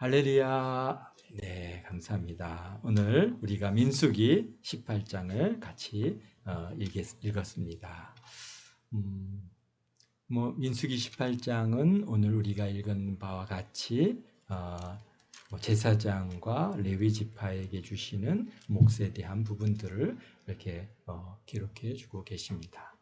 할렐루야. 네, 감사합니다. 오늘 우리가 민수기 18장을 같이 읽었습니다. 민수기 18장은 오늘 우리가 읽은 바와 같이 제사장과 레위 지파에게 주시는 몫에 대한 부분들을 이렇게 기록해 주고 계십니다.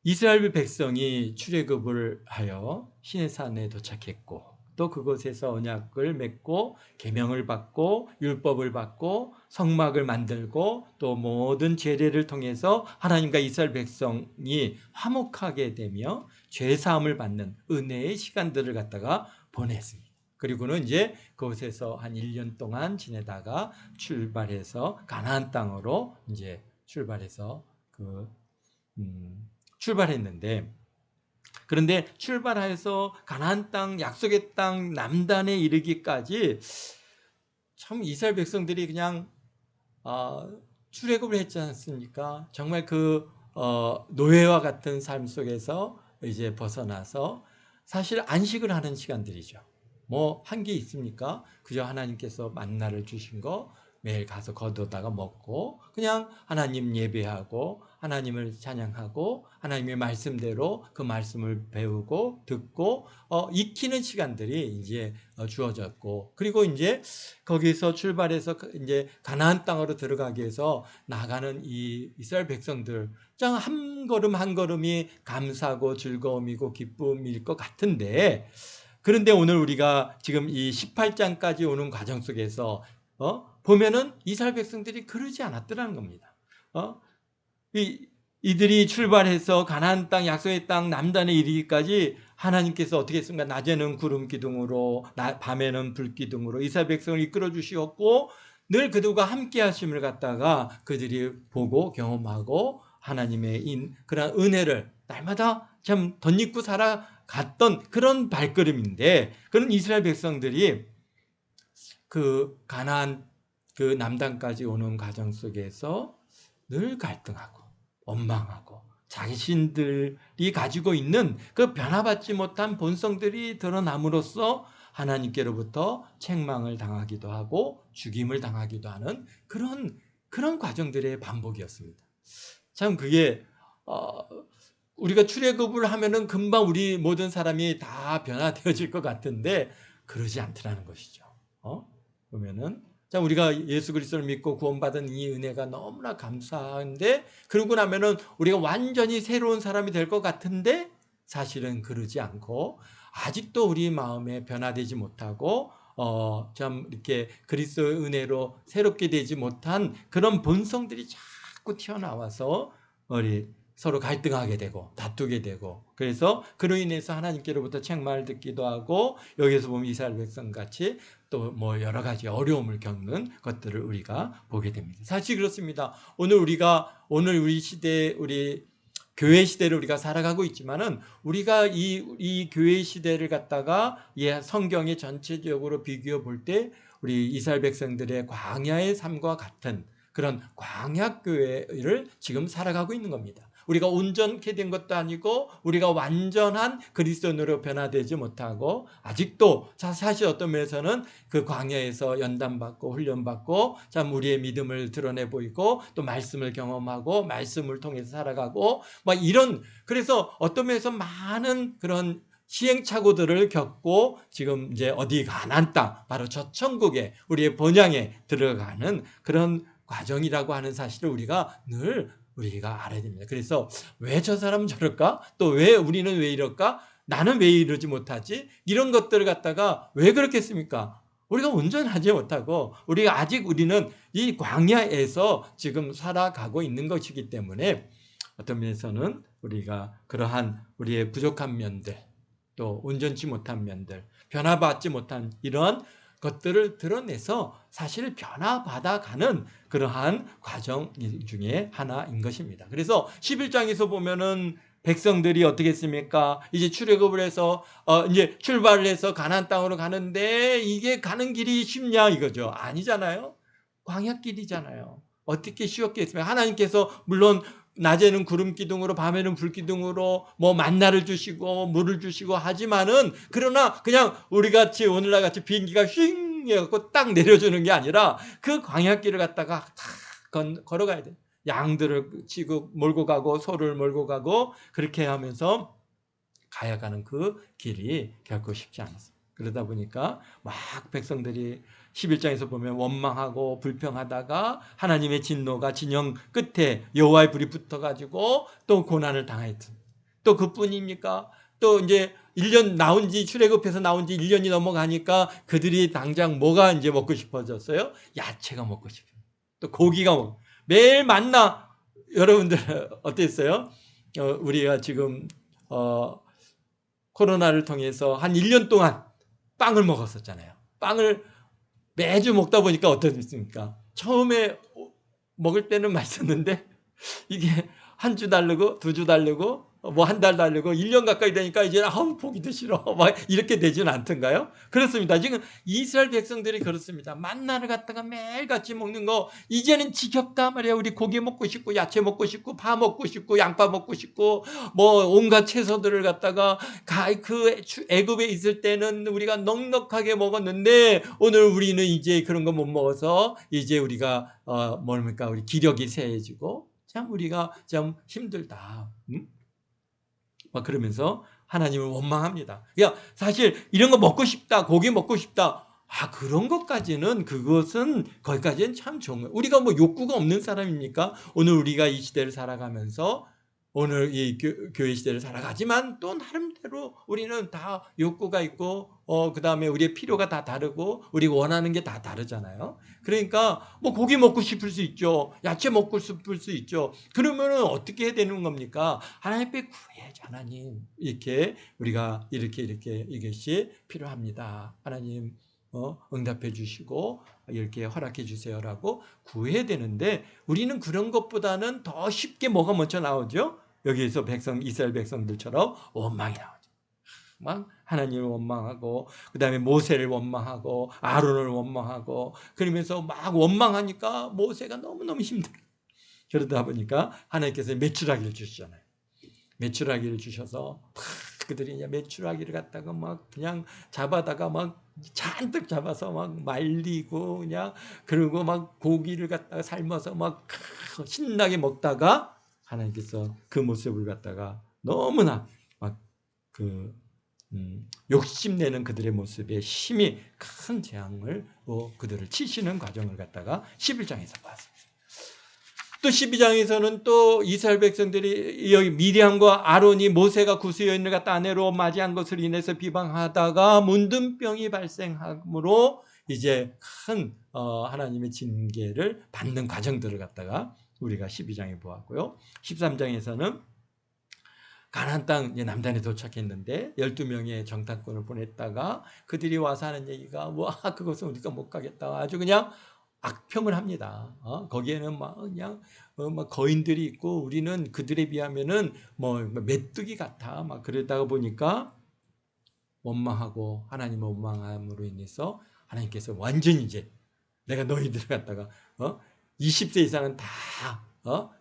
이스라엘 백성이 출애굽을 하여 시내산에 도착했고 또 그곳에서 언약을 맺고 계명을 받고 율법을 받고 성막을 만들고 또 모든 제례를 통해서 하나님과 이스라엘 백성이 화목하게 되며 죄 사함을 받는 은혜의 시간들을 갖다가 보냈습니다. 그리고는 이제 그곳에서 한 1년 동안 지내다가 출발해서 가나안 땅으로 이제 출발했는데, 그런데 출발해서 가나안 땅, 약속의 땅 남단에 이르기까지 참 이스라엘 백성들이 그냥 출애굽을 했지 않습니까? 정말 그 노예와 같은 삶 속에서 이제 벗어나서 사실 안식을 하는 시간들이죠. 뭐 한 게 있습니까? 그저 하나님께서 만나를 주신 거 매일 가서 거두다가 먹고 그냥 하나님 예배하고 하나님을 찬양하고 하나님의 말씀대로 그 말씀을 배우고 듣고 익히는 시간들이 이제 주어졌고, 그리고 이제 거기서 출발해서 이제 가나안 땅으로 들어가기 위해서 나가는 이 이스라엘 백성들 짱 한 걸음 한 걸음이 감사고 즐거움이고 기쁨일 것 같은데, 그런데 오늘 우리가 지금 이 18장까지 오는 과정 속에서 보면은 이스라엘 백성들이 그러지 않았더라는 겁니다. 이들이 출발해서 가나안 땅, 약속의 땅 남단에 이르기까지 하나님께서 어떻게 했습니까? 낮에는 구름 기둥으로, 밤에는 불 기둥으로 이스라엘 백성을 이끌어 주시었고, 늘 그들과 함께 하심을 갖다가 그들이 보고 경험하고 하나님의 그런 은혜를 날마다 참 덧입고 살아갔던 그런 발걸음인데, 그런 이스라엘 백성들이 그 가나안 그 남단까지 오는 과정 속에서 늘 갈등하고 원망하고 자신들이 가지고 있는 그 변화받지 못한 본성들이 드러남으로써 하나님께로부터 책망을 당하기도 하고 죽임을 당하기도 하는 그런 과정들의 반복이었습니다. 참 그게 우리가 출애굽을 하면은 금방 우리 모든 사람이 다 변화되어질 것 같은데 그러지 않더라는 것이죠. 보면은 자, 우리가 예수 그리스도를 믿고 구원받은 이 은혜가 너무나 감사한데, 그러고 나면은 우리가 완전히 새로운 사람이 될 것 같은데 사실은 그러지 않고 아직도 우리 마음에 변화되지 못하고 참 이렇게 그리스도의 은혜로 새롭게 되지 못한 그런 본성들이 자꾸 튀어나와서 우리 서로 갈등하게 되고 다투게 되고, 그래서 그로 인해서 하나님께로부터 책망을 듣기도 하고, 여기서 보면 이스라엘 백성 같이 또 뭐 여러 가지 어려움을 겪는 것들을 우리가 보게 됩니다. 사실 그렇습니다. 오늘 우리 시대, 우리 교회 시대를 우리가 살아가고 있지만은 우리가 이 교회 시대를 갖다가 성경에 전체적으로 비교해 볼 때 우리 이스라엘 백성들의 광야의 삶과 같은 그런 광야 교회를 지금 살아가고 있는 겁니다. 우리가 온전케 된 것도 아니고 우리가 완전한 그리스도인으로 변화되지 못하고 아직도 사실 어떤 면에서는 그 광야에서 연단받고 훈련받고 참 우리의 믿음을 드러내 보이고 또 말씀을 경험하고 말씀을 통해서 살아가고 막 이런, 그래서 어떤 면에서 많은 그런 시행착오들을 겪고 지금 이제 어디 가나안 땅, 바로 저 천국에 우리의 본향에 들어가는 그런 과정이라고 하는 사실을 우리가 알아야 됩니다. 그래서 왜 저 사람은 저럴까? 또 왜 우리는 왜 이럴까? 나는 왜 이러지 못하지? 이런 것들을 갖다가 왜 그렇겠습니까? 우리가 온전하지 못하고 우리는 이 광야에서 지금 살아가고 있는 것이기 때문에 어떤 면에서는 우리가 그러한 우리의 부족한 면들, 또 온전치 못한 면들, 변화받지 못한 이런 것들을 드러내서 사실 변화받아가는 그러한 과정 중에 하나인 것입니다. 그래서 11장에서 보면은 백성들이 어떻게 했습니까? 이제 출애굽을 해서 이제 출발을 해서 가나안 땅으로 가는데 이게 가는 길이 쉽냐 이거죠. 아니잖아요. 광야길이잖아요. 어떻게 쉬웠겠습니까? 하나님께서 물론 낮에는 구름 기둥으로 밤에는 불 기둥으로 뭐 만나를 주시고 물을 주시고 하지만은 그러나 그냥 우리 같이 오늘날 같이 비행기가 휙 해갖고 딱 내려주는 게 아니라 그 광야길을 갖다가 다 걸어가야 돼. 양들을 치고 몰고 가고 소를 몰고 가고 그렇게 하면서 가야가는 그 길이 결코 쉽지 않았어요. 그러다 보니까 막 백성들이 11장에서 보면 원망하고 불평하다가 하나님의 진노가 진영 끝에 여호와의 불이 붙어가지고 또 고난을 당했습니다. 또 그뿐입니까? 또 이제 1년 나온 지 출애굽해서 나온 지 1년이 넘어가니까 그들이 당장 뭐가 이제 먹고 싶어졌어요? 야채가 먹고 싶어요. 또 고기가 먹고 매일 만나. 여러분들 어땠어요? 우리가 지금 코로나를 통해서 한 1년 동안 빵을 먹었었잖아요. 빵을 매주 먹다 보니까 어떻습니까? 처음에 먹을 때는 맛있었는데 이게 한 주 다르고 두 주 다르고 뭐 한 달 다르고 1년 가까이 되니까 이제 보기도 싫어 막 이렇게 되지는 않던가요? 그렇습니다. 지금 이스라엘 백성들이 그렇습니다. 만나를 갖다가 매일같이 먹는 거 이제는 지겹다 말이야. 우리 고기 먹고 싶고 야채 먹고 싶고 파 먹고 싶고 양파 먹고 싶고 뭐 온갖 채소들을 갖다가 그 애굽에 있을 때는 우리가 넉넉하게 먹었는데 오늘 우리는 이제 그런 거 못 먹어서 이제 우리가 뭡니까 우리 기력이 쇠해지고 참 우리가 좀 힘들다. 막 그러면서 하나님을 원망합니다. 그러니까 사실 이런 거 먹고 싶다, 고기 먹고 싶다. 그런 것까지는 그것은 거기까지는 참 좋은 거예요. 우리가 뭐 욕구가 없는 사람입니까? 오늘 우리가 이 시대를 살아가면서 오늘 이 교회 시대를 살아가지만 또 나름대로 우리는 다 욕구가 있고 그 다음에 우리의 필요가 다 다르고 우리가 원하는 게 다 다르잖아요. 그러니까 뭐 고기 먹고 싶을 수 있죠. 야채 먹고 싶을 수 있죠. 그러면은 어떻게 해야 되는 겁니까? 하나님 앞에 구해야죠. 하나님 이렇게 우리가 이렇게 이것이 필요합니다. 하나님 응답해 주시고 이렇게 허락해 주세요라고 구해야 되는데 우리는 그런 것보다는 더 쉽게 뭐가 먼저 나오죠? 여기에서 이스라엘 백성들처럼 원망이 나오죠. 막 하나님을 원망하고 그 다음에 모세를 원망하고 아론을 원망하고 그러면서 막 원망하니까 모세가 너무너무 힘들어요. 그러다 보니까 하나님께서 메추라기를 주시잖아요. 메추라기를 주셔서 그들이 이제 메추라기를 갖다가 막 그냥 잡아다가 막 잔뜩 잡아서 막 말리고 그냥 그리고 막 고기를 갖다가 삶아서 막 신나게 먹다가 하나님께서 그 모습을 갖다가 너무나 막 욕심내는 그들의 모습에 심히 큰 재앙을 그들을 치시는 과정을 갖다가 11장에서 봤습니다. 또 12장에서는 또 이스라엘 백성들이 여기 미리암과 아론이 모세가 구스 여인을 갖다 아내로 맞이한 것을 인해서 비방하다가 문둥병이 발생함으로 이제 큰 하나님의 징계를 받는 과정들을 갖다가 우리가 12장에 보았고요. 13장에서는 가나안 땅 남단에 도착했는데 12명의 정탐꾼을 보냈다가 그들이 와서 하는 얘기가 그것은 우리가 못 가겠다. 아주 그냥 악평을 합니다. 거기에는 막 그냥 막 거인들이 있고 우리는 그들에 비하면은 뭐 메뚜기 같아. 막 그러다가 보니까 원망하고 하나님의 원망함으로 인해서 하나님께서 완전히 이제 내가 너희들을 갖다가 20세 이상은 다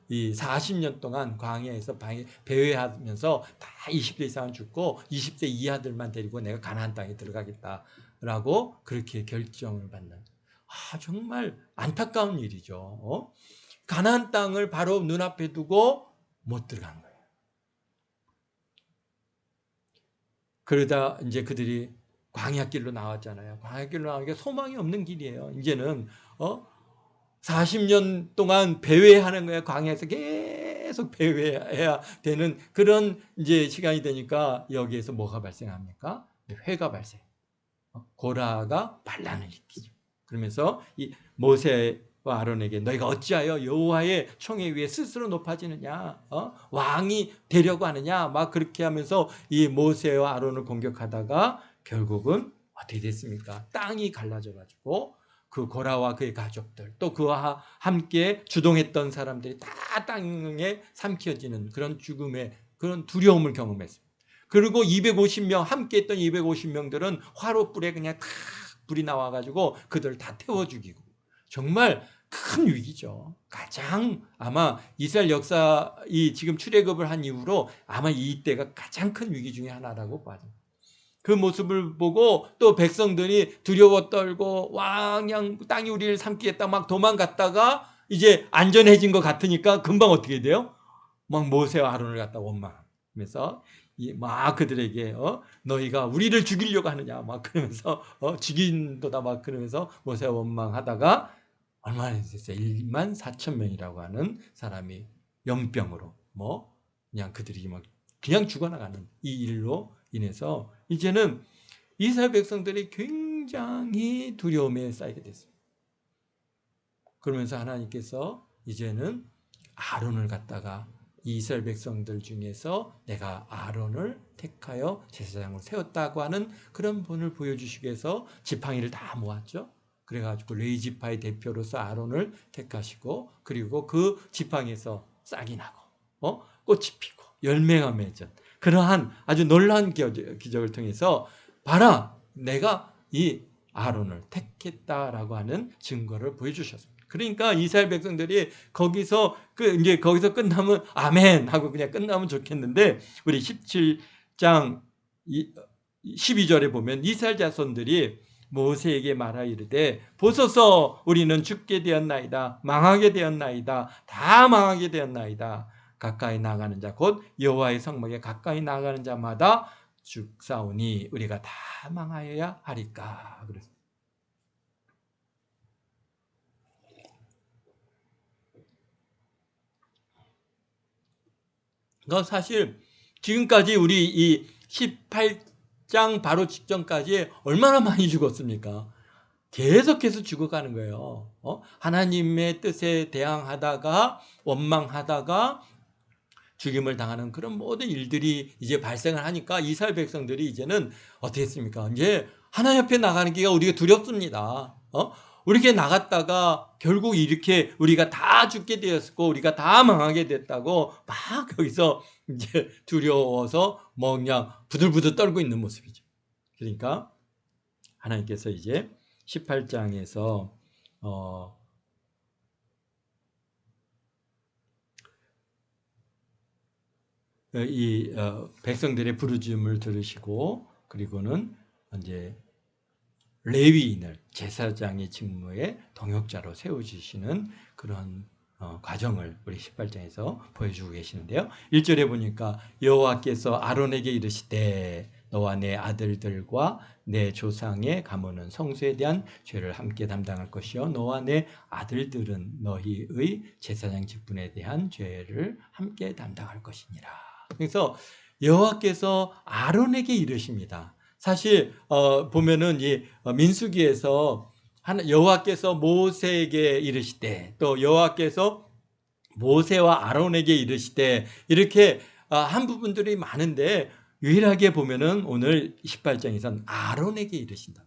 이 40년 동안 광야에서 배회하면서 다 20세 이상은 죽고 20세 이하들만 데리고 내가 가나안 땅에 들어가겠다라고 그렇게 결정을 받는 정말 안타까운 일이죠. 가나안 땅을 바로 눈앞에 두고 못 들어간 거예요. 그러다 이제 그들이 광야길로 나왔잖아요. 광야길로 나오니까 소망이 없는 길이에요. 이제는 40년 동안 배회하는 거예요. 광야에서 계속 배회해야 되는 그런 이제 시간이 되니까 여기에서 뭐가 발생합니까? 회가 발생. 고라가 반란을 일으키죠. 그러면서 이 모세와 아론에게 너희가 어찌하여 여호와의 총회 위에 스스로 높아지느냐, 왕이 되려고 하느냐, 막 그렇게 하면서 이 모세와 아론을 공격하다가 결국은 어떻게 됐습니까? 땅이 갈라져가지고 그 고라와 그의 가족들 또 그와 함께 주동했던 사람들이 다 땅에 삼켜지는 그런 죽음의 그런 두려움을 경험했습니다. 그리고 250명 함께 했던 250명들은 화로불에 그냥 다 불이 나와가지고 그들 다 태워 죽이고 정말 큰 위기죠. 가장 아마 이스라엘 역사 이 지금 출애굽을 한 이후로 아마 이때가 가장 큰 위기 중에 하나라고 봐요. 그 모습을 보고 또 백성들이 두려워 떨고 와 그냥 땅이 우리를 삼키겠다 막 도망갔다가 이제 안전해진 것 같으니까 금방 어떻게 돼요? 막 모세와 아론을 갖다 원망하면서 막 그들에게 너희가 우리를 죽이려고 하느냐 막 그러면서 죽인도다 막 그러면서 모세와 원망하다가 얼마나 됐어요? 1만 4천 명이라고 하는 사람이 연병으로 뭐 그냥 그들이 막 그냥 죽어나가는 이 일로 인해서 이제는 이스라엘 백성들이 굉장히 두려움에 쌓이게 됐습니다. 그러면서 하나님께서 이제는 아론을 갖다가 이스라엘 백성들 중에서 내가 아론을 택하여 제사장으로 세웠다고 하는 그런 분을 보여주시기 위해서 지팡이를 다 모았죠. 그래가지고 레위 지파의 대표로서 아론을 택하시고 그리고 그 지팡이에서 싹이 나고 꽃이 피고 열매가 맺은 그러한 아주 놀라운 기적을 통해서 봐라 내가 이 아론을 택했다라고 하는 증거를 보여주셨습니다. 그러니까 이스라엘 백성들이 거기서 이제 거기서 끝나면 아멘 하고 그냥 끝나면 좋겠는데 우리 17장 12절에 보면 이스라엘 자손들이 모세에게 말하 이르되 보소서 우리는 죽게 되었나이다 망하게 되었나이다 다 망하게 되었나이다 가까이 나가는 자 곧 여호와의 성막에 가까이 나가는 자마다 죽사오니 우리가 다 망하여야 하리까. 그랬습니다. 그러니까 사실 지금까지 우리 이 18장 바로 직전까지 얼마나 많이 죽었습니까? 계속해서 죽어가는 거예요. 하나님의 뜻에 대항하다가 원망하다가 죽임을 당하는 그런 모든 일들이 이제 발생을 하니까 이스라엘 백성들이 이제는 어떻게 했습니까? 이제 하나님 앞에 나가는 게가 우리가 두렵습니다. 우리가 나갔다가 결국 이렇게 우리가 다 죽게 되었고 우리가 다 망하게 됐다고 막 거기서 이제 두려워서 뭐 그냥 부들부들 떨고 있는 모습이죠. 그러니까 하나님께서 이제 18장에서 이 백성들의 부르짖음을 들으시고 그리고는 이제 레위인을 제사장의 직무에 동역자로 세워주시는 그런 과정을 우리 18장에서 보여주고 계시는데요. 1절에 보니까 여호와께서 아론에게 이르시되 너와 내 아들들과 내 조상의 가문은 성소에 대한 죄를 함께 담당할 것이요 너와 내 아들들은 너희의 제사장 직분에 대한 죄를 함께 담당할 것이니라. 그래서 여호와께서 아론에게 이르십니다. 사실 보면은 이 민수기에서 여호와께서 모세에게 이르시되 또 여호와께서 모세와 아론에게 이르시되 이렇게 한 부분들이 많은데 유일하게 보면은 오늘 18장에서는 아론에게 이르신다.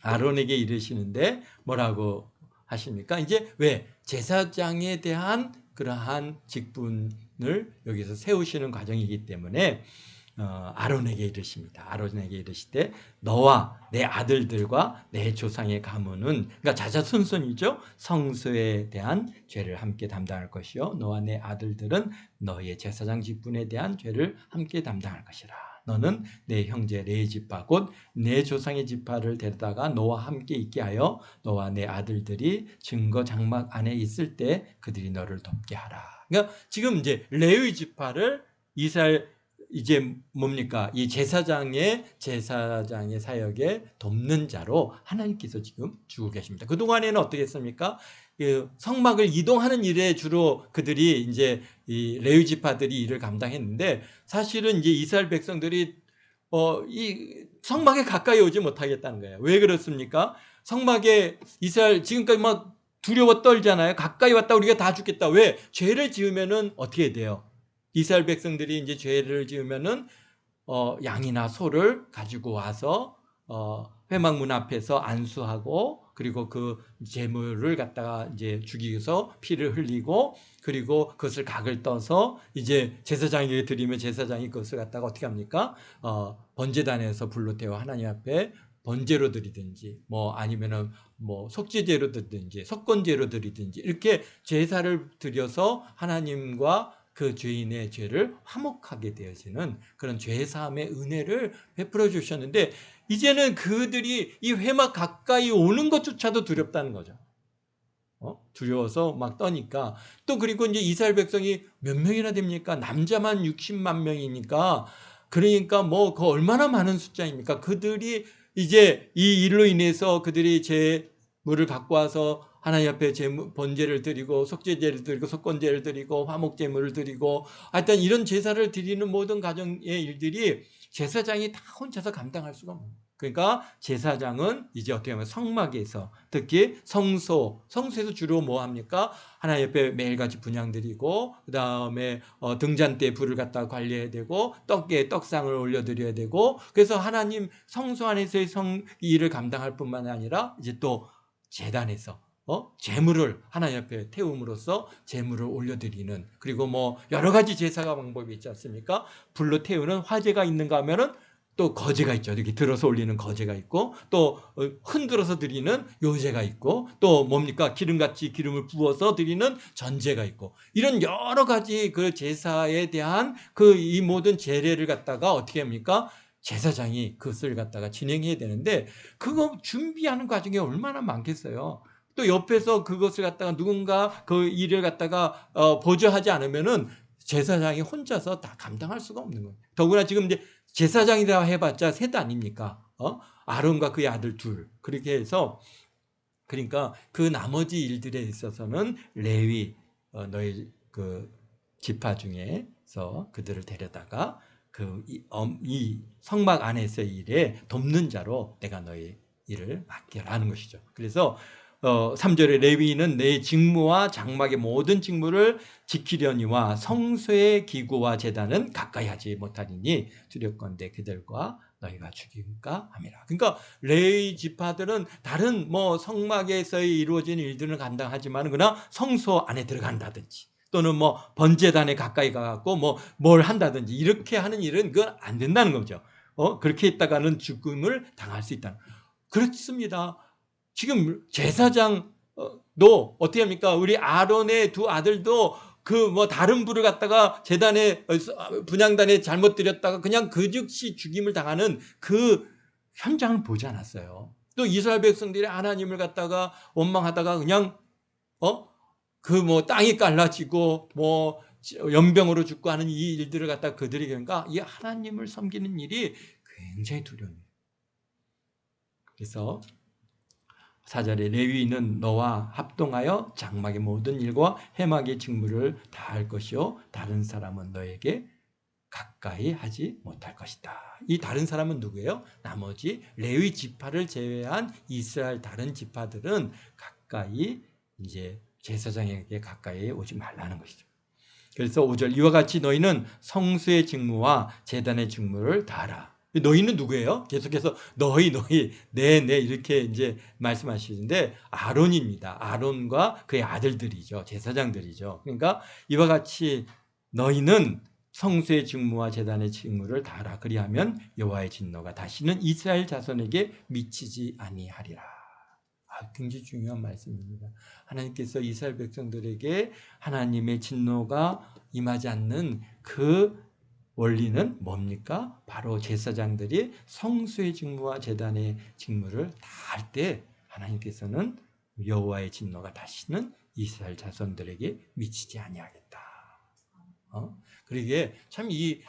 아론에게 이르시는데 뭐라고 하십니까? 이제 왜 제사장에 대한 그러한 직분을 여기서 세우시는 과정이기 때문에 아론에게 이르십니다. 아론에게 이르시되 너와 내 아들들과 내 조상의 가문은 그러니까 자자손손이죠. 성소에 대한 죄를 함께 담당할 것이요 너와 내 아들들은 너의 제사장 직분에 대한 죄를 함께 담당할 것이라. 너는 내 형제 레위 지파 곧 내 조상의 지파를 데려다가 너와 함께 있게 하여 너와 내 아들들이 증거 장막 안에 있을 때 그들이 너를 돕게 하라. 그러니까 지금 이제 레위 지파를 이스라엘 이제 뭡니까? 이 제사장의 사역에 돕는 자로 하나님께서 지금 주고 계십니다. 그동안에는 어떻게 했습니까? 성막을 이동하는 일에 주로 그들이 이제 이 레위 지파들이 일을 감당했는데 사실은 이제 이스라엘 백성들이 이 성막에 가까이 오지 못하겠다는 거예요. 왜 그렇습니까? 성막에 이스라엘 지금까지 막 두려워 떨잖아요. 가까이 왔다 우리가 다 죽겠다. 왜? 죄를 지으면은 어떻게 돼요? 이스라엘 백성들이 이제 죄를 지으면은 양이나 소를 가지고 와서 회막문 앞에서 안수하고 그리고 그 제물을 갖다가 이제 죽이서 피를 흘리고 그리고 그것을 각을 떠서 이제 제사장에게 드리면 제사장이 그것을 갖다가 어떻게 합니까? 번제단에서 불로 태워 하나님 앞에 번제로 드리든지 뭐 아니면은 뭐 속죄제로 드리든지 속건제로 드리든지 이렇게 제사를 드려서 하나님과 그 죄인의 죄를 화목하게 되어지는 그런 죄사함의 은혜를 베풀어 주셨는데 이제는 그들이 이 회막 가까이 오는 것조차도 두렵다는 거죠. 두려워서 막 떠니까 또 그리고 이제 이스라엘 백성이 몇 명이나 됩니까? 남자만 60만 명이니까 그러니까 뭐 그 얼마나 많은 숫자입니까? 그들이 이제 이 일로 인해서 그들이 제물을 갖고 와서 하나님 앞에 번제를 드리고 속죄제를 드리고 속건제를 드리고 화목제물을 드리고 하여튼 이런 제사를 드리는 모든 가정의 일들이 제사장이 다 혼자서 감당할 수가 없는 거예요. 그러니까 제사장은 이제 어떻게 하면 성막에서 특히 성소에서 주로 뭐 합니까? 하나님 옆에 매일같이 분향드리고 그 다음에 등잔 때 불을 갖다 관리해야 되고 떡에 떡상을 올려드려야 되고 그래서 하나님 성소 안에서의 일을 감당할 뿐만 아니라 이제 또 제단에서 제물을 하나님 앞에 태움으로써 제물을 올려드리는 그리고 뭐 여러 가지 제사가 방법이 있지 않습니까? 불로 태우는 화제가 있는가 하면은 또 거제가 있죠. 이렇게 들어서 올리는 거제가 있고 또 흔들어서 드리는 요제가 있고 또 뭡니까? 기름같이 기름을 부어서 드리는 전제가 있고 이런 여러 가지 그 제사에 대한 그 이 모든 제례를 갖다가 어떻게 합니까? 제사장이 그것을 갖다가 진행해야 되는데 그거 준비하는 과정이 얼마나 많겠어요. 또 옆에서 그것을 갖다가 누군가 그 일을 갖다가 보조하지 않으면은 제사장이 혼자서 다 감당할 수가 없는 거예요. 더구나 지금 이제 제사장이라 해봤자 셋 아닙니까? 아론과 그의 아들 둘. 그렇게 해서 그러니까 그 나머지 일들에 있어서는 레위 너희 그 지파 중에서 그들을 데려다가 이 성막 안에서의 일에 돕는 자로 내가 너희 일을 맡겨라는 것이죠. 그래서 3절에 레위인은 내 직무와 장막의 모든 직무를 지키려니와 성소의 기구와 제단은 가까이 하지 못하리니 두렵건대 그들과 너희가 죽일까 함이라. 그러니까 레위 지파들은 다른 뭐 성막에서의 이루어진 일들은 감당하지만 그러나 성소 안에 들어간다든지 또는 뭐 번제단에 가까이 가갖고 뭐 뭘 한다든지 이렇게 하는 일은 그건 안 된다는 거죠. 그렇게 있다가는 죽음을 당할 수 있다는. 그렇습니다. 지금 제사장도 어떻게 합니까? 우리 아론의 두 아들도 그 뭐 다른 불을 갖다가 제단에 분향단에 잘못 드렸다가 그냥 그 즉시 죽임을 당하는 그 현장을 보지 않았어요. 또 이스라엘 백성들이 하나님을 갖다가 원망하다가 그냥 그 뭐 땅이 갈라지고 뭐 연병으로 죽고 하는 이 일들을 갖다가 그들이 그러니까 이 하나님을 섬기는 일이 굉장히 두려워요. 그래서 4절에 레위인은 너와 합동하여 장막의 모든 일과 회막의 직무를 다 할 것이요 다른 사람은 너에게 가까이 하지 못할 것이다. 이 다른 사람은 누구예요? 나머지 레위 지파를 제외한 이스라엘 다른 지파들은 가까이 이제 제사장에게 가까이 오지 말라는 것이죠. 그래서 5절 이와 같이 너희는 성수의 직무와 제단의 직무를 다 하라. 너희는 누구예요? 계속해서 너희 네 이렇게 이제 말씀하시는데 아론입니다. 아론과 그의 아들들이죠. 제사장들이죠. 그러니까 이와 같이 너희는 성수의 직무와 제단의 직무를 다 하라. 그리하면 여호와의 진노가 다시는 이스라엘 자손에게 미치지 아니하리라. 굉장히 중요한 말씀입니다. 하나님께서 이스라엘 백성들에게 하나님의 진노가 임하지 않는 그 원리는 뭡니까? 바로 제사장들이 성수의 직무와 제단의 직무를 다 할 때 하나님께서는 여호와의 진노가 다시는 이스라엘 자손들에게 미치지 아니하겠다. 그러기에 참 이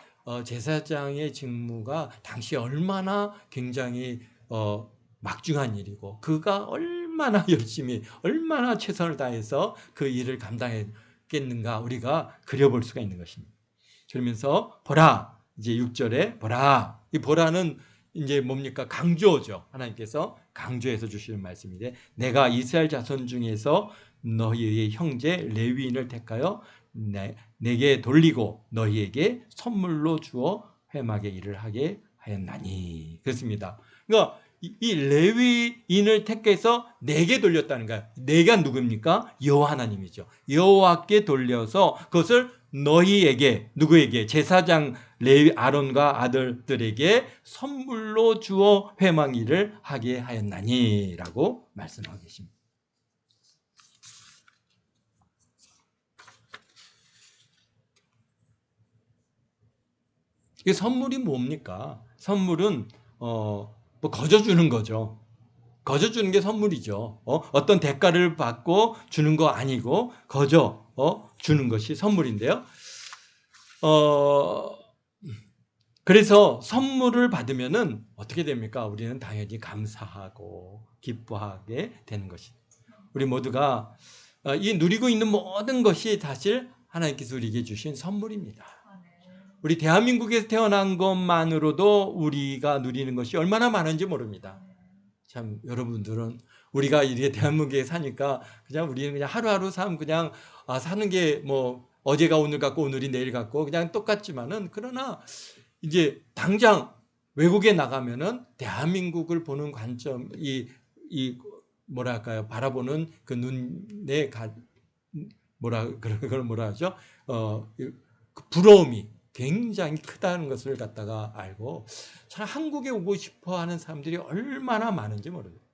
제사장의 직무가 당시 얼마나 굉장히 막중한 일이고 그가 얼마나 열심히 얼마나 최선을 다해서 그 일을 감당했겠는가 우리가 그려볼 수가 있는 것입니다. 그러면서 보라 이제 6절에 보라 이 보라는 이제 뭡니까? 강조죠. 하나님께서 강조해서 주시는 말씀인데 내가 이스라엘 자손 중에서 너희의 형제 레위인을 택하여 내게 돌리고 너희에게 선물로 주어 회막의 일을 하게 하였나니 그렇습니다. 그러니까 이 레위인을 택해서 내게 돌렸다는 거예요. 내가 누굽니까? 여호와 하나님이죠. 여호와께 돌려서 그것을 너희에게, 누구에게? 제사장 레위 아론과 아들들에게 선물로 주어 회망일을 하게 하였나니 라고 말씀하고 계십니다. 이 선물이 뭡니까? 선물은 뭐 거저 주는 거죠. 거저 주는 게 선물이죠. 어떤 대가를 받고 주는 거 아니고 거저 주는 것이 선물인데요. 그래서 선물을 받으면은 어떻게 됩니까? 우리는 당연히 감사하고 기뻐하게 되는 것이. 우리 모두가 이 누리고 있는 모든 것이 사실 하나님께서 우리에게 주신 선물입니다. 우리 대한민국에서 태어난 것만으로도 우리가 누리는 것이 얼마나 많은지 모릅니다. 참 여러분들은 우리가 이렇게 대한민국에 사니까 그냥 우리는 그냥 하루하루 그냥 사는 게 뭐 어제가 오늘 같고 오늘이 내일 같고 그냥 똑같지만은, 그러나 이제 당장 외국에 나가면은 대한민국을 보는 관점, 이 뭐랄까요, 바라보는 그 눈에 그걸 뭐라 하죠? 그 부러움이 굉장히 크다는 것을 갖다가 알고 참 한국에 오고 싶어 하는 사람들이 얼마나 많은지 모릅니다.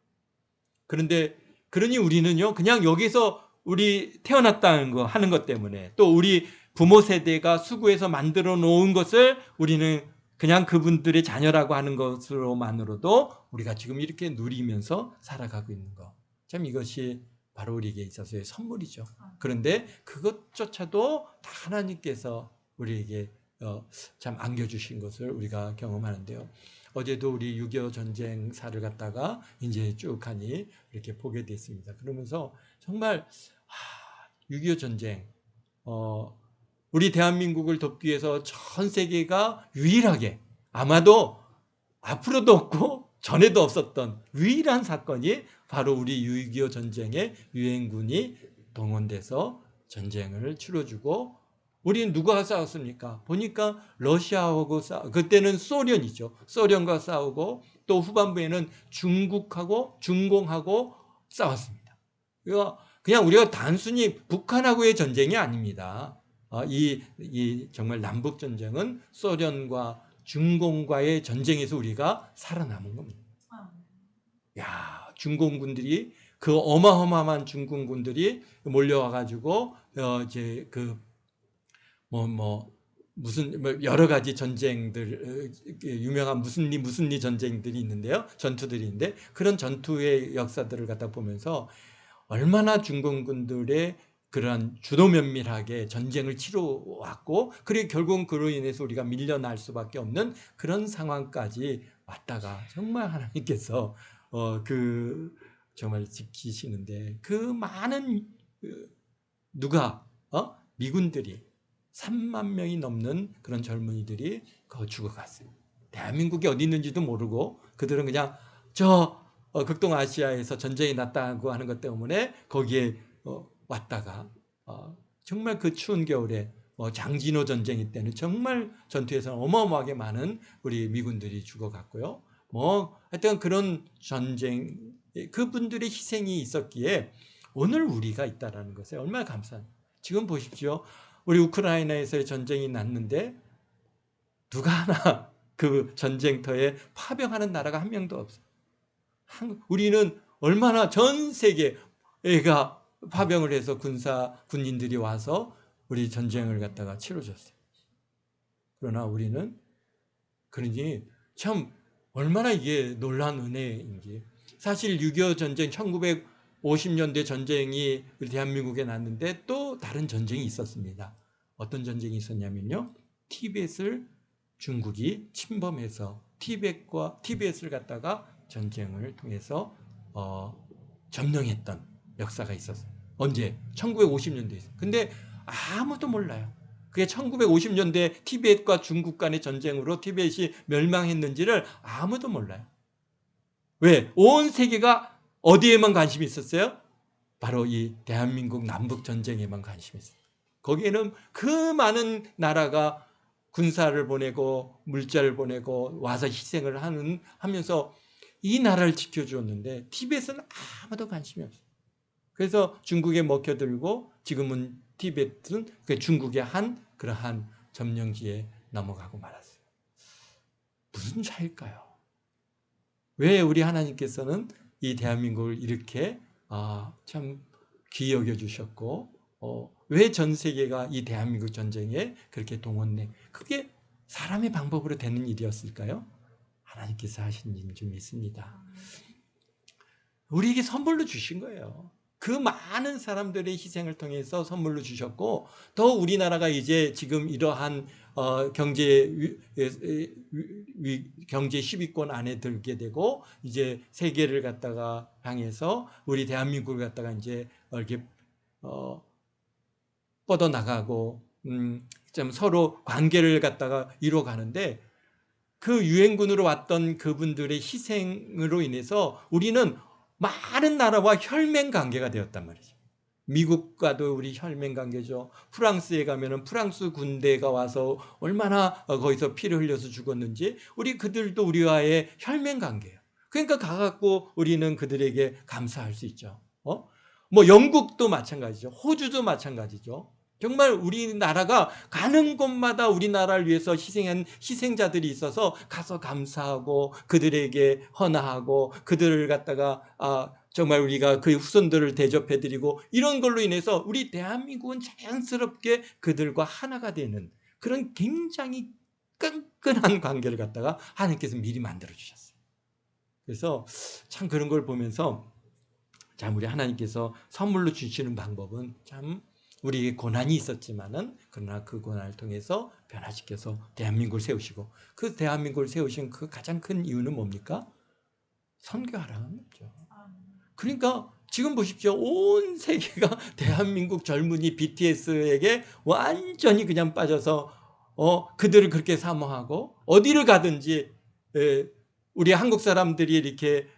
그런데 그러니 우리는요, 그냥 여기서 우리 태어났다는 거 하는 것 때문에, 또 우리 부모 세대가 수고해서 만들어 놓은 것을 우리는 그냥 그분들의 자녀라고 하는 것으로만으로도 우리가 지금 이렇게 누리면서 살아가고 있는 거, 참 이것이 바로 우리에게 있어서의 선물이죠. 그런데 그것조차도 다 하나님께서 우리에게 참 안겨주신 것을 우리가 경험하는데요. 어제도 우리 6.25 전쟁사를 갖다가 이제 쭉 하니 이렇게 보게 됐습니다. 그러면서 정말 6.25 전쟁, 우리 대한민국을 돕기 위해서 전 세계가 유일하게, 아마도 앞으로도 없고 전에도 없었던 유일한 사건이 바로 우리 6.25 전쟁에 유엔군이 동원돼서 전쟁을 치러주고, 우리는 누가 싸웠습니까? 보니까 러시아하고 그때는 소련이죠. 소련과 싸우고, 또 후반부에는 중국하고 중공하고 싸웠습니다. 그냥 우리가 단순히 북한하고의 전쟁이 아닙니다. 이 정말 남북 전쟁은 소련과 중공과의 전쟁에서 우리가 살아남은 겁니다. 야, 중공군들이, 그 어마어마한 중공군들이 몰려와 가지고 이제 무슨 여러 가지 전쟁들, 유명한 무슨 리 전쟁들이 있는데요. 전투들이 있는데, 그런 전투의 역사들을 갖다 보면서 얼마나 중공군들의 그러한 주도 면밀하게 전쟁을 치러왔고, 그리고 결국은 그로 인해서 우리가 밀려날 수밖에 없는 그런 상황까지 왔다가 정말 하나님께서 정말 지키시는데, 그 많은 누가 미군들이 3만 명이 넘는 그런 젊은이들이 죽어갔어요. 대한민국이 어디 있는지도 모르고 그들은 그냥 극동아시아에서 전쟁이 났다고 하는 것 때문에 거기에 왔다가 정말 그 추운 겨울에 장진호 전쟁이 때는 정말 전투에서 어마어마하게 많은 우리 미군들이 죽어갔고요. 하여튼 그런 전쟁, 그분들의 희생이 있었기에 오늘 우리가 있다라는 것에 얼마나 감사합니다. 지금 보십시오. 우리 우크라이나에서의 전쟁이 났는데 누가 하나 그 전쟁터에 파병하는 나라가 한 명도 없어요. 우리는 얼마나 전 세계가 파병을 해서 군인들이 와서 우리 전쟁을 갖다가 치러줬어요. 그러나 우리는, 그러니 참 얼마나 이게 놀라운 은혜인지. 사실 6.25 전쟁, 1950년대 전쟁이 우리 대한민국에 났는데 또 다른 전쟁이 있었습니다. 어떤 전쟁이 있었냐면요, 티벳을 중국이 침범해서 티벳을 갖다가 전쟁을 통해서 점령했던 역사가 있었어요. 언제? 1950년대에 있어요. 근데 아무도 몰라요. 그게 1950년대 티벳과 중국 간의 전쟁으로 티벳이 멸망했는지를 아무도 몰라요. 왜? 온 세계가 어디에만 관심이 있었어요? 바로 이 대한민국 남북 전쟁에만 관심이 있어요. 거기에는 그 많은 나라가 군사를 보내고 물자를 보내고 와서 희생을 하면서 이 나라를 지켜주었는데 티벳은 아무도 관심이 없어요. 그래서 중국에 먹혀들고 지금은 티베트는 그 중국의 한 그러한 점령지에 넘어가고 말았어요. 무슨 차일까요? 왜 우리 하나님께서는 이 대한민국을 이렇게 참 귀히 여겨주셨고 왜 전 세계가 이 대한민국 전쟁에 그렇게 동원돼? 그게 사람의 방법으로 되는 일이었을까요? 하나님께서 하신 일 좀 있습니다. 우리에게 선물로 주신 거예요. 그 많은 사람들의 희생을 통해서 선물로 주셨고 더 우리나라가 이제 지금 이러한 경제 10위권 안에 들게 되고 이제 세계를 갖다가 향해서 우리 대한민국을 갖다가 이제 이렇게 뻗어 나가고 좀 서로 관계를 갖다가 이루어가는데 그 유엔군으로 왔던 그분들의 희생으로 인해서 우리는 많은 나라와 혈맹 관계가 되었단 말이죠. 미국과도 우리 혈맹 관계죠. 프랑스에 가면은 프랑스 군대가 와서 얼마나 거기서 피를 흘려서 죽었는지 우리 그들도 우리와의 혈맹 관계예요. 그러니까 가갖고 우리는 그들에게 감사할 수 있죠. 뭐 영국도 마찬가지죠. 호주도 마찬가지죠. 정말 우리나라가 가는 곳마다 우리나라를 위해서 희생한 희생자들이 있어서 가서 감사하고 그들에게 헌화하고 그들을 갖다가 정말 우리가 그 후손들을 대접해드리고 이런 걸로 인해서 우리 대한민국은 자연스럽게 그들과 하나가 되는 그런 굉장히 끈끈한 관계를 갖다가 하나님께서 미리 만들어 주셨어요. 그래서 참 그런 걸 보면서 참 우리 하나님께서 선물로 주시는 방법은 참 우리에게 고난이 있었지만은 그러나 그 고난을 통해서 변화시켜서 대한민국을 세우시고 그 대한민국을 세우신 그 가장 큰 이유는 뭡니까? 선교하라는 거죠. 그러니까 지금 보십시오. 온 세계가 대한민국 젊은이 BTS에게 완전히 그냥 빠져서 그들을 그렇게 사모하고 어디를 가든지 우리 한국 사람들이 이렇게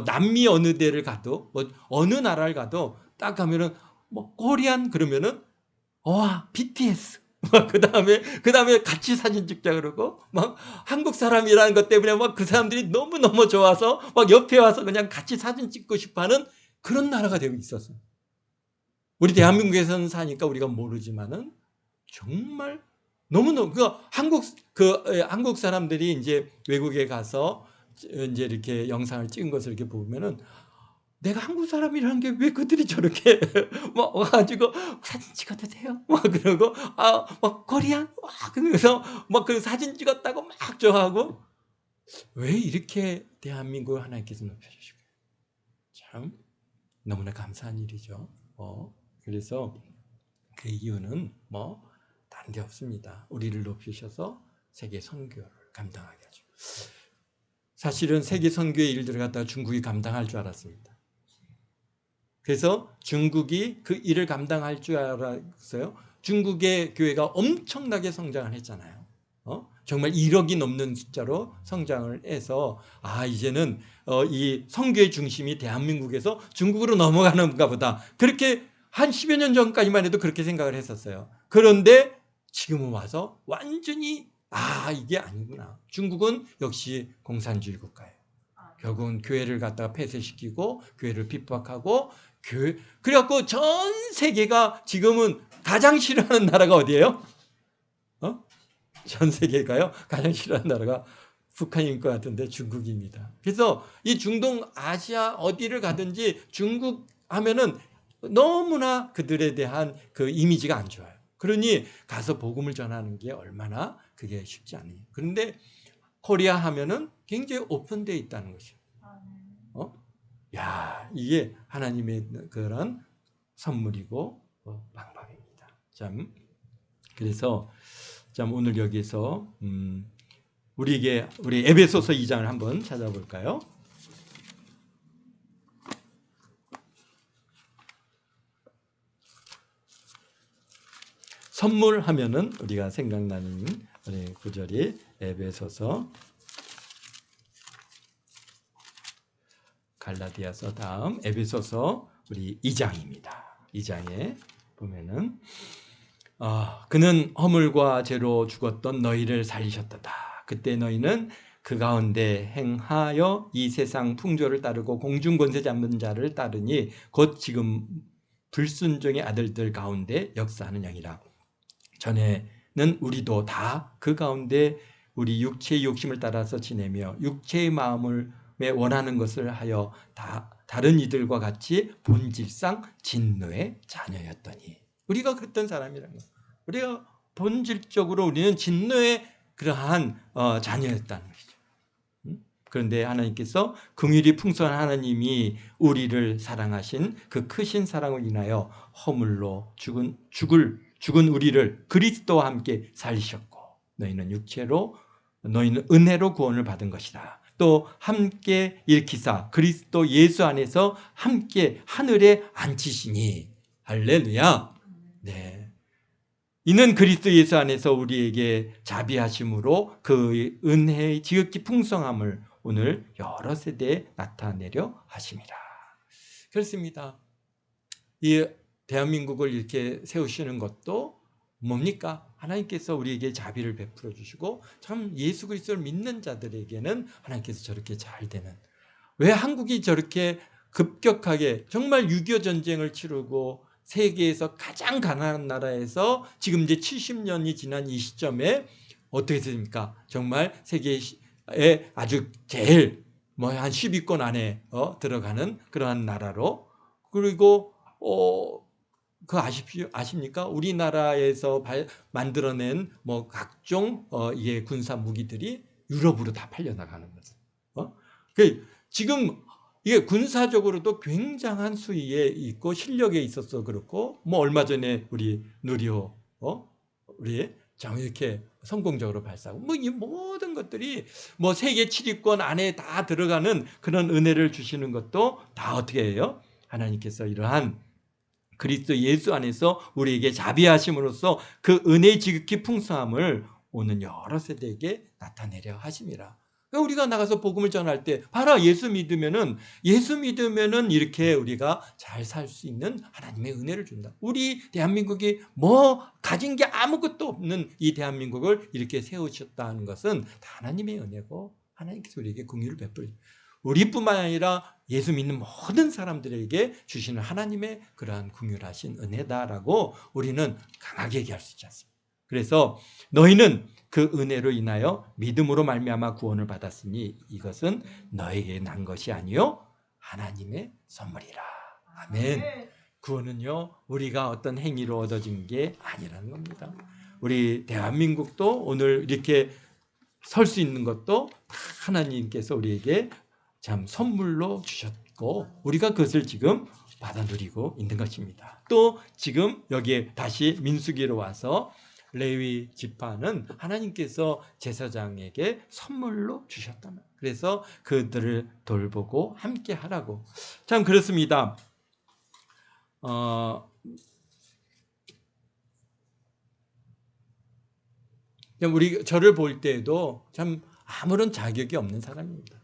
남미 어느 데를 가도 뭐 어느 나라를 가도 딱 가면은 뭐 코리안 그러면은 BTS 그다음에 같이 사진 찍자 그러고 막 한국 사람이라는 것 때문에 막 그 사람들이 너무너무 좋아서 막 옆에 와서 그냥 같이 사진 찍고 싶어 하는 그런 나라가 되고 있었어요. 우리 대한민국에서는 사니까 우리가 모르지만은 정말 너무너무 한국 사람들이 이제 외국에 가서 이제 이렇게 영상을 찍은 것을 이렇게 보면은 내가 한국 사람이라는 게 왜 그들이 저렇게 막 와가지고 사진 찍어도 돼요? 막 그러고 막 코리안 그러면서 막 그 사진 찍었다고 막 좋아하고 왜 이렇게 대한민국을 하나님께서 높여주시고 참 너무나 감사한 일이죠. 그래서 그 이유는 뭐 다른 데 없습니다. 우리를 높이셔서 세계 선교를 감당하게 하죠. 사실은 세계 선교의 일들을 갖다가 중국이 감당할 줄 알았습니다. 그래서 중국이 그 일을 감당할 줄 알았어요. 중국의 교회가 엄청나게 성장을 했잖아요. 정말 1억이 넘는 숫자로 성장을 해서 이제는 이 선교의 중심이 대한민국에서 중국으로 넘어가는가 보다. 그렇게 한 10여 년 전까지만 해도 그렇게 생각을 했었어요. 그런데 지금은 와서 완전히 이게 아니구나. 중국은 역시 공산주의 국가예요. 결국은 교회를 갖다가 폐쇄시키고 교회를 핍박하고 그래갖고 전 세계가 지금은 가장 싫어하는 나라가 어디예요? 전 세계가요? 가장 싫어하는 나라가 북한인 것 같은데 중국입니다. 그래서 이 중동 아시아 어디를 가든지 중국 하면은 너무나 그들에 대한 그 이미지가 안 좋아요. 그러니 가서 복음을 전하는 게 얼마나 그게 쉽지 않아요. 그런데 코리아 하면은 굉장히 오픈되어 있다는 것이죠. 이게 하나님의 그런 선물이고 방법입니다. 그래서 오늘 여기서 우리 에베소서 2장을 한번 찾아볼까요? 선물하면은 우리가 생각나는 우리 구절이 에베소서 갈라디아서 다음 에베소서 우리 2장입니다. 2장에 보면은 그는 허물과 죄로 죽었던 너희를 살리셨도다. 그때 너희는 그 가운데 행하여 이 세상 풍조를 따르고 공중 권세 잡는 자를 따르니 곧 지금 불순종의 아들들 가운데 역사하는 영이라. 전에는 우리도 다 그 가운데 우리 육체의 욕심을 따라서 지내며 육체의 마음을 원하는 것을 하여 다른 이들과 같이 본질상 진노의 자녀였더니. 우리가 그랬던 사람이라는 거예요. 우리가 본질적으로 우리는 진노의 그러한 자녀였다는 것이죠. 그런데 하나님께서 긍휼이 풍성한 하나님이 우리를 사랑하신 그 크신 사랑을 인하여 허물로 죽은 우리를 그리스도와 함께 살리셨고, 너희는 은혜로 구원을 받은 것이다. 또 함께 일으키사 그리스도 예수 안에서 함께 하늘에 앉히시니. 할렐루야. 네. 이는 그리스도 예수 안에서 우리에게 자비하심으로 그 은혜의 지극히 풍성함을 오늘 여러 세대에 나타내려 하심이라. 그렇습니다. 이 대한민국을 이렇게 세우시는 것도 뭡니까? 하나님께서 우리에게 자비를 베풀어 주시고, 참 예수 그리스도를 믿는 자들에게는 하나님께서 저렇게 잘 되는, 왜 한국이 저렇게 급격하게 정말 6.25 전쟁을 치르고 세계에서 가장 가난한 나라에서 지금 이제 70년이 지난 이 시점에 어떻게 됩니까? 정말 세계에 아주 제일 한 10위권 안에 들어가는 그러한 나라로. 그리고 아십니까? 우리나라에서 만들어낸 각종 이게 군사 무기들이 유럽으로 다 팔려나가는 거죠. 지금 이게 군사적으로도 굉장한 수위에 있고 실력에 있어서 그렇고, 얼마 전에 우리 누리호 우리 참 이렇게 성공적으로 발사하고, 이 모든 것들이 세계 7위권 안에 다 들어가는 그런 은혜를 주시는 것도 다 어떻게 해요? 하나님께서 이러한 그리스도 예수 안에서 우리에게 자비하심으로써 그 은혜의 지극히 풍성함을 오는 여러 세대에게 나타내려 하심이라. 우리가 나가서 복음을 전할 때 봐라, 예수 믿으면은 이렇게 우리가 잘 살 수 있는 하나님의 은혜를 준다. 우리 대한민국이 가진 게 아무것도 없는 이 대한민국을 이렇게 세우셨다는 것은 다 하나님의 은혜고, 하나님께서 우리에게 긍휼을 베풀, 우리뿐만 아니라 예수 믿는 모든 사람들에게 주시는 하나님의 그러한 긍휼하신 은혜다라고 우리는 강하게 얘기할 수 있지 않습니까? 그래서 너희는 그 은혜로 인하여 믿음으로 말미암아 구원을 받았으니 이것은 너에게 난 것이 아니요 하나님의 선물이라. 아멘. 구원은요, 우리가 어떤 행위로 얻어진 게 아니라는 겁니다. 우리 대한민국도 오늘 이렇게 설 수 있는 것도 다 하나님께서 우리에게 참 선물로 주셨고, 우리가 그것을 지금 받아 누리고 있는 것입니다. 또 지금 여기에 다시 민수기로 와서 레위 지파는 하나님께서 제사장에게 선물로 주셨다는, 그래서 그들을 돌보고 함께 하라고. 참 그렇습니다. 우리 저를 볼 때에도 참 아무런 자격이 없는 사람입니다.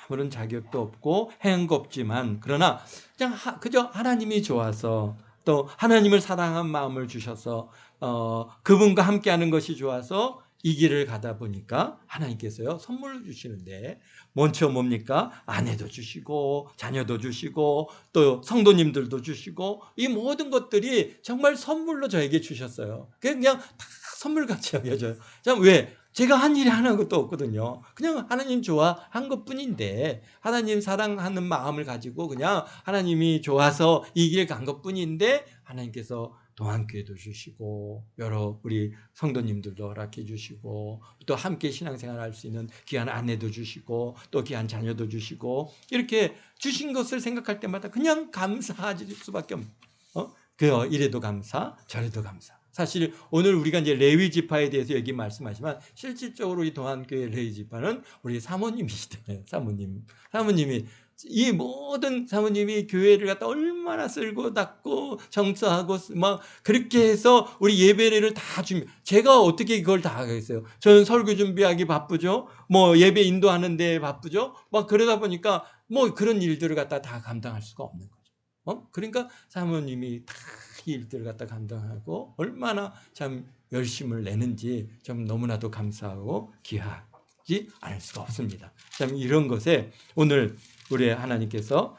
아무런 자격도 없고 행한 거 없지만, 그러나 그냥 그저 하나님이 좋아서, 또 하나님을 사랑한 마음을 주셔서 그분과 함께하는 것이 좋아서 이 길을 가다 보니까 하나님께서요 선물을 주시는데, 먼저 뭡니까? 아내도 주시고 자녀도 주시고 또 성도님들도 주시고, 이 모든 것들이 정말 선물로 저에게 주셨어요. 그냥 다 선물같이 여겨져요. 참, 왜? 제가 한 일이 하나 것도 없거든요. 그냥 하나님 좋아한 것뿐인데, 하나님 사랑하는 마음을 가지고 그냥 하나님이 좋아서 이 길 간 것뿐인데, 하나님께서 동안교회도 주시고 여러 우리 성도님들도 허락해 주시고, 또 함께 신앙생활 할 수 있는 귀한 아내도 주시고 또 귀한 자녀도 주시고, 이렇게 주신 것을 생각할 때마다 그냥 감사할 수밖에 없는, 이래도 감사 저래도 감사. 사실 오늘 우리가 이제 레위 지파에 대해서 여기 말씀하지만, 실질적으로 이 동안교회 레위 지파는 우리 사모님이시잖아요. 사모님이 이 모든 사모님이 교회를 갖다 얼마나 쓸고 닦고 청소하고 막 그렇게 해서 우리 예배를 다 제가 어떻게 그걸 다 하겠어요? 저는 설교 준비하기 바쁘죠. 예배 인도하는데 바쁘죠. 막 그러다 보니까 그런 일들을 갖다 다 감당할 수가 없는 거죠. 그러니까 사모님이 다 일들을 갖다 감당하고 얼마나 참 열심을 내는지 좀 너무나도 감사하고 귀하지 않을 수가 없습니다. 참 이런 것에 오늘 우리 하나님께서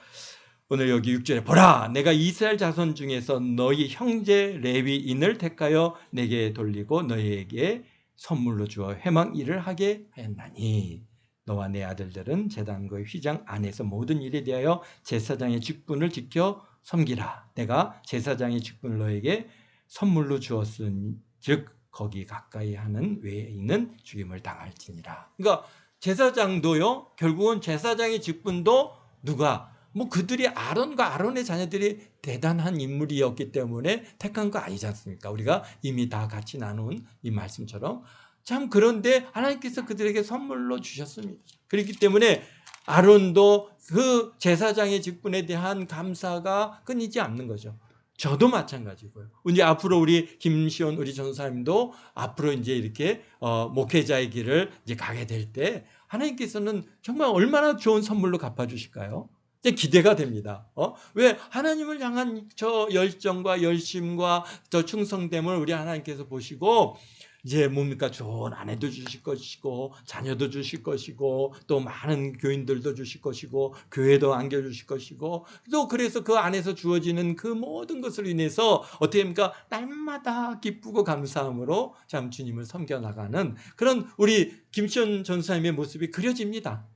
오늘 여기 6절에 보라 내가 이스라엘 자손 중에서 너희 형제 레위인을 택하여 내게 돌리고 너희에게 선물로 주어 회막 일을 하게 하였나니 너와 내 아들들은 제단거의 휘장 안에서 모든 일에 대하여 제사장의 직분을 지켜 섬기라. 내가 제사장의 직분을 너에게 선물로 주었은즉 거기 가까이 하는 외에는 죽임을 당할지니라. 그러니까 제사장도요, 결국은 제사장의 직분도 누가 뭐 그들이 아론과 아론의 자녀들이 대단한 인물이었기 때문에 택한 거 아니지 않습니까? 우리가 이미 다 같이 나눈 이 말씀처럼 참 그런데 하나님께서 그들에게 선물로 주셨습니다. 그렇기 때문에 아론도 그 제사장의 직분에 대한 감사가 끊이지 않는 거죠. 저도 마찬가지고요. 이제 앞으로 우리 김시원 우리 전사님도 앞으로 이제 이렇게 목회자의 길을 이제 가게 될 때 하나님께서는 정말 얼마나 좋은 선물로 갚아주실까요? 이제 기대가 됩니다. 왜 하나님을 향한 저 열정과 열심과 저 충성됨을 우리 하나님께서 보시고 이제 뭡니까 좋은 아내도 주실 것이고 자녀도 주실 것이고 또 많은 교인들도 주실 것이고 교회도 안겨주실 것이고 또 그래서 그 안에서 주어지는 그 모든 것을 인해서 어떻게 합니까? 날마다 기쁘고 감사함으로 참 주님을 섬겨나가는 그런 우리 김시원 전사님의 모습이 그려집니다.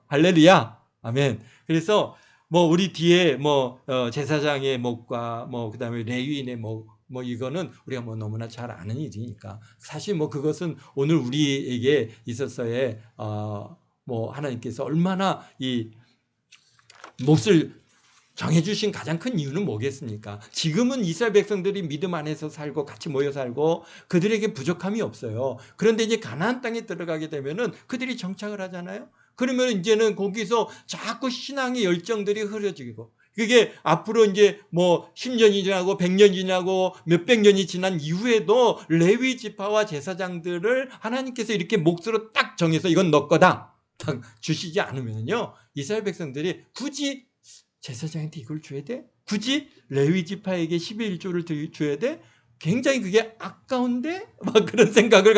할렐루야 아멘. 그래서 뭐 우리 뒤에 뭐 제사장의 목과 뭐 그다음에 레위인의 목 뭐 이거는 우리가 뭐 너무나 잘 아는 일이니까 사실 뭐 그것은 오늘 우리에게 있어서의 뭐 하나님께서 얼마나 이 몫을 정해주신 가장 큰 이유는 뭐겠습니까? 지금은 이스라엘 백성들이 믿음 안에서 살고 같이 모여 살고 그들에게 부족함이 없어요. 그런데 이제 가나안 땅에 들어가게 되면은 그들이 정착을 하잖아요. 그러면 이제는 거기서 자꾸 신앙의 열정들이 흐려지고 그게 앞으로 이제 뭐 10년이 지나고 100년이 지나고 몇백 년이 지난 이후에도 레위 지파와 제사장들을 하나님께서 이렇게 몫으로 딱 정해서 이건 너 거다 딱 주시지 않으면요 이스라엘 백성들이 굳이 제사장한테 이걸 줘야 돼? 굳이 레위 지파에게 10의 1조를 줘야 돼? 굉장히 그게 아까운데? 막 그런 생각을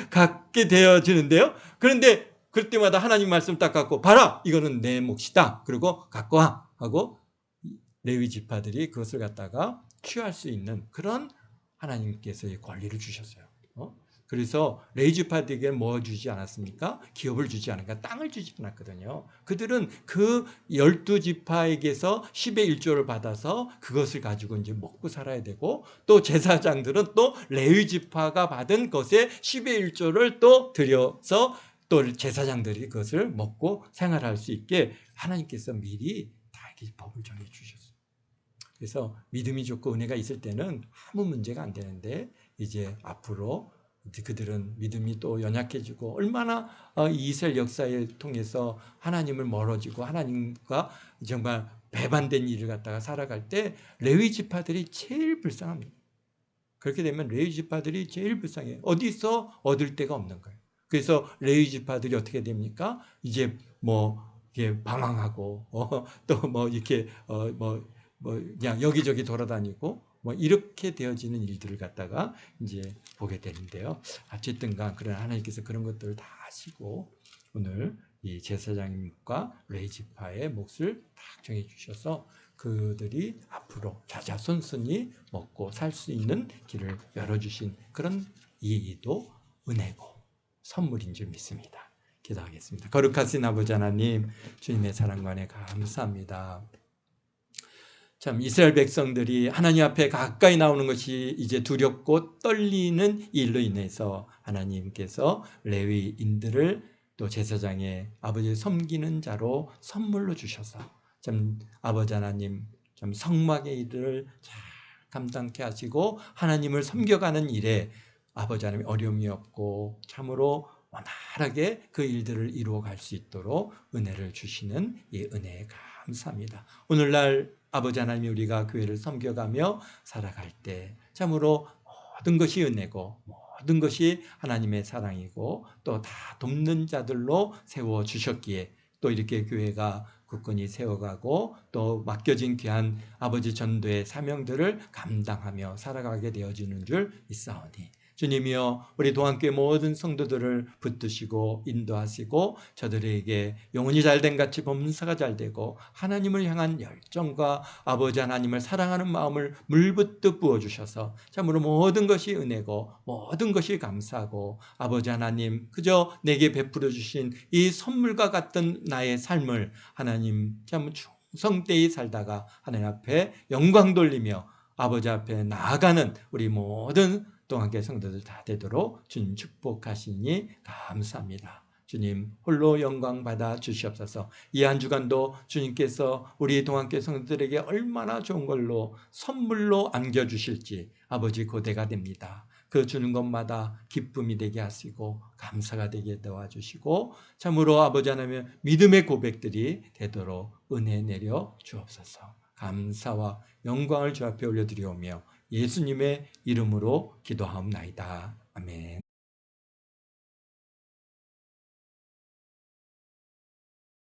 갖게 되어지는데요. 그런데 그럴 때마다 하나님 말씀 딱 갖고 봐라 이거는 내 몫이다. 그리고 갖고 와 하고 레위 지파들이 그것을 갖다가 취할 수 있는 그런 하나님께서의 권리를 주셨어요. 그래서 레위 지파들에게 뭐 주지 않았습니까? 기업을 주지 않으니까 땅을 주지 않았거든요. 그들은 그 12지파에게서 10의 1조를 받아서 그것을 가지고 이제 먹고 살아야 되고 또 제사장들은 또 레위 지파가 받은 것의 10의 1조를 또 들여서 또 제사장들이 그것을 먹고 생활할 수 있게 하나님께서 미리 다 이렇게 법을 정해 주셨어요. 그래서 믿음이 좋고 은혜가 있을 때는 아무 문제가 안 되는데 이제 앞으로 그들은 믿음이 또 연약해지고 얼마나 이스라엘 역사에 통해서 하나님을 멀어지고 하나님과 정말 배반된 일을 갖다가 살아갈 때 레위 지파들이 제일 불쌍합니다. 그렇게 되면 레위 지파들이 제일 불쌍해요. 어디서 얻을 데가 없는 거예요. 그래서 레위 지파들이 어떻게 됩니까? 이제 뭐 이렇게 방황하고 또 뭐 이렇게 뭐 그냥 여기저기 돌아다니고 뭐 이렇게 되어지는 일들을 갖다가 이제 보게 되는데요. 어쨌든간 그런 하나님께서 그런 것들을 다 아시고 오늘 이 제사장님과 레위 지파의 몫을 딱 정해 주셔서 그들이 앞으로 자자손손이 먹고 살 수 있는 길을 열어주신 그런 이의도 은혜고 선물인 줄 믿습니다. 기도하겠습니다. 거룩하신 아버지 하나님 주님의 사랑과 은혜 감사합니다. 참 이스라엘 백성들이 하나님 앞에 가까이 나오는 것이 이제 두렵고 떨리는 일로 인해서 하나님께서 레위인들을 또 제사장의 아버지를 섬기는 자로 선물로 주셔서 참 아버지 하나님 참 성막의 일을 잘 감당케 하시고 하나님을 섬겨가는 일에 아버지 하나님 어려움이 없고 참으로 원활하게 그 일들을 이루어갈 수 있도록 은혜를 주시는 이 은혜에 감사합니다. 오늘날 아버지 하나님이 우리가 교회를 섬겨가며 살아갈 때 참으로 모든 것이 은혜고 모든 것이 하나님의 사랑이고 또 다 돕는 자들로 세워주셨기에 또 이렇게 교회가 굳건히 세워가고 또 맡겨진 귀한 아버지 전도의 사명들을 감당하며 살아가게 되어지는 줄 믿사오니 주님이여 우리 동안교회 모든 성도들을 붙드시고 인도하시고 저들에게 영혼이 잘된 같이 범사가 잘되고 하나님을 향한 열정과 아버지 하나님을 사랑하는 마음을 물붓듯 부어주셔서 참으로 모든 것이 은혜고 모든 것이 감사하고 아버지 하나님 그저 내게 베풀어 주신 이 선물과 같은 나의 삶을 하나님 참 충성되이 살다가 하나님 앞에 영광 돌리며 아버지 앞에 나아가는 우리 모든 동안교회 성도들 다 되도록 주님 축복하시니 감사합니다. 주님 홀로 영광 받아 주시옵소서. 이 한 주간도 주님께서 우리 동안교회 성도들에게 얼마나 좋은 걸로 선물로 안겨주실지 아버지 고대가 됩니다. 그 주는 것마다 기쁨이 되게 하시고 감사가 되게 도와주시고 참으로 아버지 하나님 믿음의 고백들이 되도록 은혜 내려 주옵소서. 감사와 영광을 주 앞에 올려드리오며 예수님의 이름으로 기도하옵나이다. 아멘.